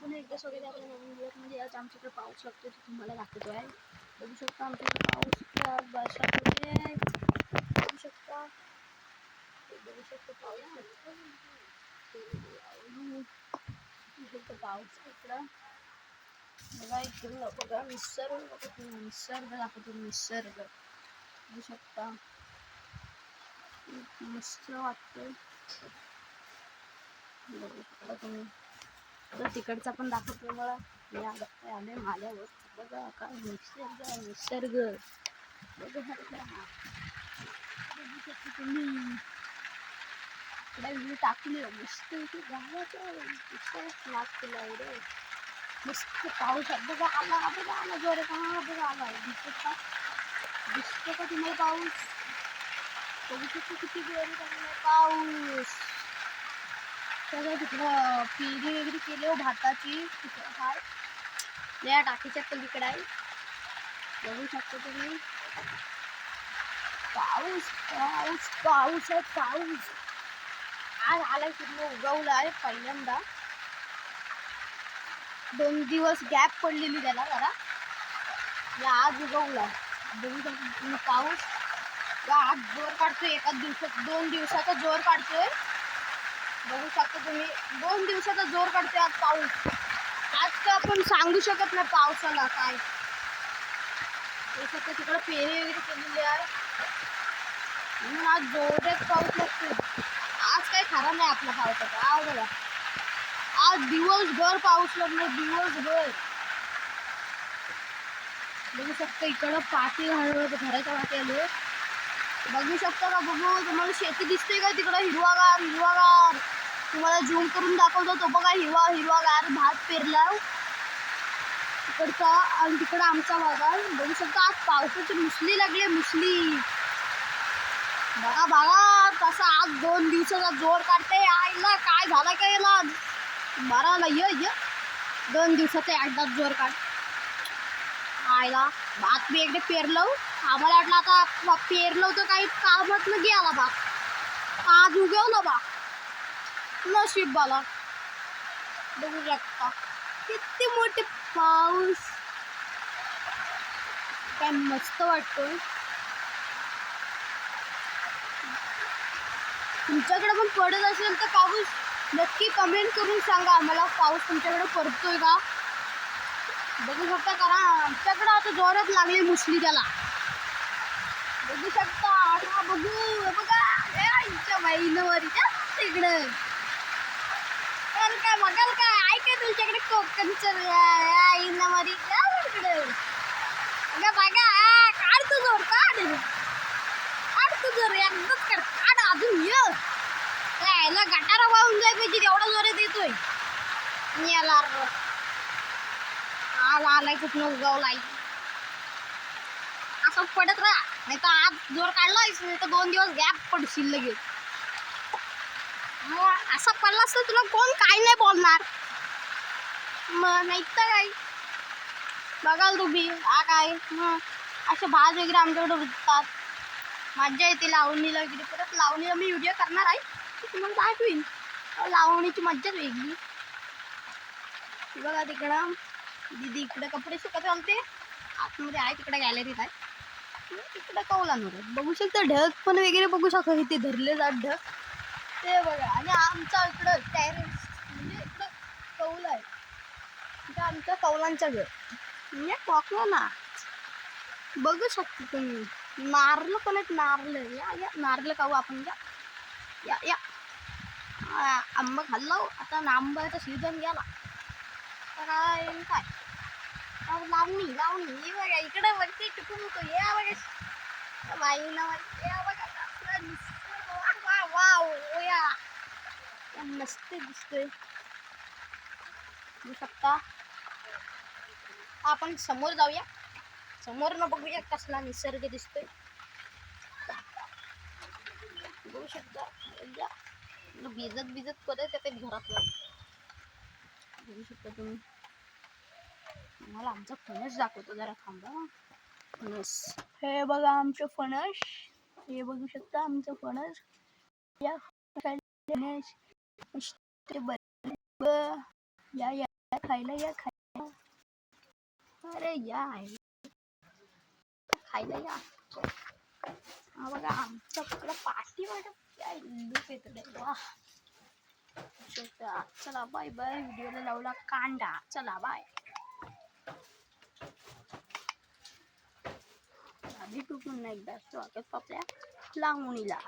पुन्हा एकदा सगळे आपल्या नवीन ब्लॉगमध्ये आज आमच्याकडे पाऊस लागतो ते तुम्हाला दाखवतो आहे. बघू शकता आमच्याकडे पाऊस बरसात होते आहे. बघू शकता पाऊस इकडं बघा, इकडं बघा निसर्ग दाखवतो. निसर्ग बघू शकता, मस्त वाटतंय. बघू शकता तुम्ही. तर तिकडचा पण दाखवतो मला. मी आले माल्यावर. बघा काय निसर्ग बघू शकता तुम्ही. इकडे टाकली मस्त इथे गावाचं लागतं रे. मस्त पाऊस बघा आला जोरात. बघा आला. दिसतो का तुम्हाला पाऊस? बघू शकतो किती जोरात आला पाऊस. सगळं तिकडं पेरणी वगैरे केली हो भाताची. तिकडं हाय या टाकीच्या पलीकडे आहे. बघू शकतो तुम्ही. पाऊस पाऊस पाऊस आहे पाऊस. आज आलाय पूर्ण उगवला आहे पहिल्यांदा. 2 दिवस गॅप पडलेली त्याला जरा. आज उगवला. बघू शकतो तुम्ही पाऊस. आज जोर काढतोय. एका दिवसात 2 दिवसाचा जोर काढतोय. बघू शकतो तुम्ही. 2 दिवसाचा जोर काढतोय आज पाऊस. आज तर आपण सांगू शकत नाही पावसाला काय. तिकडे पेरणी वगैरे केलेली आहे म्हणून आज जोरात पाऊस लागतो. आज काही खरं नाही आपल्या पावसाचा. आज बघा आज दिवसभर पाऊस लागणार. दिवसभर बघू शकता. इकडं पाठी घराच्या वाटे आलो. बघू शकता का? बघू तुम्हाला शेती दिसते का तिकडं? हिरवागार हिरवागार. तुम्हाला झूम करून दाखवतो. तो बघा हिरवागार भात पेरला तिकडचा. आणि तिकडं आमचा बाजार. बघू शकता आज पावसाची मुसली लागली. मुसली बघा कसा आज 2 दिवसाचा जोर काढते. आईला काय झालं काय याला? बराला 2 दिवसाचा एकदा जोर काढ. आईला भात मी एकदा पेरलो. आम्हाला वाटलं आता पेरलं होतं काही कामात न गेला बा. आज उगवलं बा. नशीब बाला. बघू शकता किती मोठे पाऊस. काय मस्त वाटतोय. तुमच्याकडे पण पडत असेल तर पाऊस नक्की कमेंट करून सांगा आम्हाला. पाऊस तुमच्याकडे पडतोय का? बघू शकता करा. आमच्याकडे आता जोरात लागली मुसली त्याला. बघू शकता. आता बघू बघा आईच्या बहिणीवर तिकडं काय बघाल काय आहे काय तुमच्याकडे कोकणचं आईनावरी इकडे बघा बघा. काढ तू जोर काढ तू जोर एकदाच काढ अजून यायला गटारा वाहून जाय पाहिजे तेवढा जोरात येतोय. याला आलाय कुठनं उगवलाय. असं पडत राहा नाही तर आज जोर काढलाय नाही तर 2 दिवस गॅप पडशील लगेच. असं पडला असतं तुला कोण काय नाही बोलणार. मग नाही तर काय बघाल तुम्ही. काय मग असे भात वगैरे आमच्याकडे रुजतात. मज्जा येते लावणीला वगैरे. परत लावणीला मी व्हिडिओ करणार आहे तुम्हाला दाखवीन. लावणीची मज्जाच वेगळी. बघा तिकडं दीदी इकडे कपडे सुकत घालते. आतमध्ये आहे तिकडे गॅलरीत आहे. तिकडे कौलांवर बघू शकता. ढग पण वगैरे बघू शकता. इथे धरले जात ढग ते बघा. आणि आमचा इकडं टेरेस म्हणजे इकडं कौल आहे. इथं आमचं कौलांचं घर म्हणजे टॉकलं ना. बघू शकता तुम्ही. नारळ पण आहेत. नारळ या नारळ खाऊ आपण. या आंबा खाल्ला. आता आंब्याचा सीझन गेला तर काय लावणी बघा इकडे वरती टिकून होतो. या बघा बाईला या बघा मस्त दिसतोय. बघू शकता. आपण समोर जाऊया. समोर न बघूया कसला निसर्ग दिसतोय. बघू शकता. भिजत परत येते घरातलं. बघू शकता तुम्ही. मला आमचा फणस दाखवतो जरा थांबा. फणस हे बघा आमचं फणस. हे बघू शकता आमचं फणस. या फणस या खायला या खायला. अरे या खायला या. हा बघा आमच्या इकडं पार्टी वाटप काय लुक येत वा. चला बाय बाय. व्हिडिओला लावला कांदा. चला बाय. भेटू पुन्हा एकदा स्वागत आपल्या लावणीला.